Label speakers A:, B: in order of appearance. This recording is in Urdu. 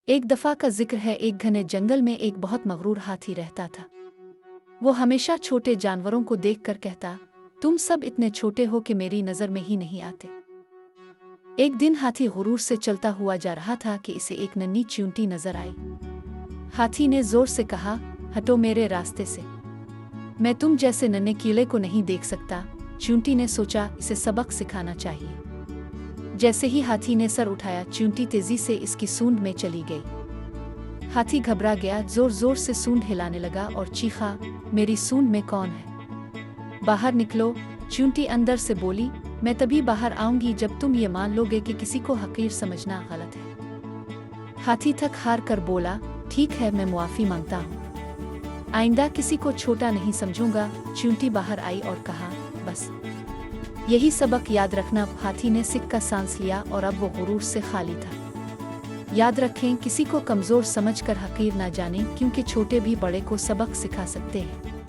A: ایک دفعہ کا ذکر ہے، ایک گھنے جنگل میں ایک بہت مغرور ہاتھی رہتا تھا۔ وہ ہمیشہ چھوٹے جانوروں کو دیکھ کر کہتا، تم سب اتنے چھوٹے ہو کہ میری نظر میں ہی نہیں آتے۔ ایک دن ہاتھی غرور سے چلتا ہوا جا رہا تھا کہ اسے ایک ننھی چیونٹی نظر آئی۔ ہاتھی نے زور سے کہا، ہٹو میرے راستے سے، میں تم جیسے ننھے کیڑے کو نہیں دیکھ سکتا۔ چیونٹی نے سوچا، اسے سبق سکھانا چاہیے۔ جیسے ہی ہاتھی نے سر اٹھایا، چیونٹی تیزی سے اس کی سونڈ میں چلی گئی۔ ہاتھی گھبرا گیا، زور زور سے سونڈ ہلانے لگا اور چیخا، میری سونڈ میں کون ہے؟ باہر نکلو۔ چیونٹی اندر سے بولی، میں تبھی باہر آؤں گی جب تم یہ مان لو گے کہ کسی کو حقیر سمجھنا غلط ہے۔ ہاتھی تھک ہار کر بولا، ٹھیک ہے، میں معافی مانگتا ہوں، آئندہ کسی کو چھوٹا نہیں سمجھوں گا۔ چیونٹی باہر آئی اور کہا، بس یہی سبق یاد رکھنا۔ ہاتھی نے سکھ کا سانس لیا اور اب وہ غرور سے خالی تھا۔ یاد رکھیں، کسی کو کمزور سمجھ کر حقیر نہ جانیں، کیونکہ چھوٹے بھی بڑے کو سبق سکھا سکتے ہیں۔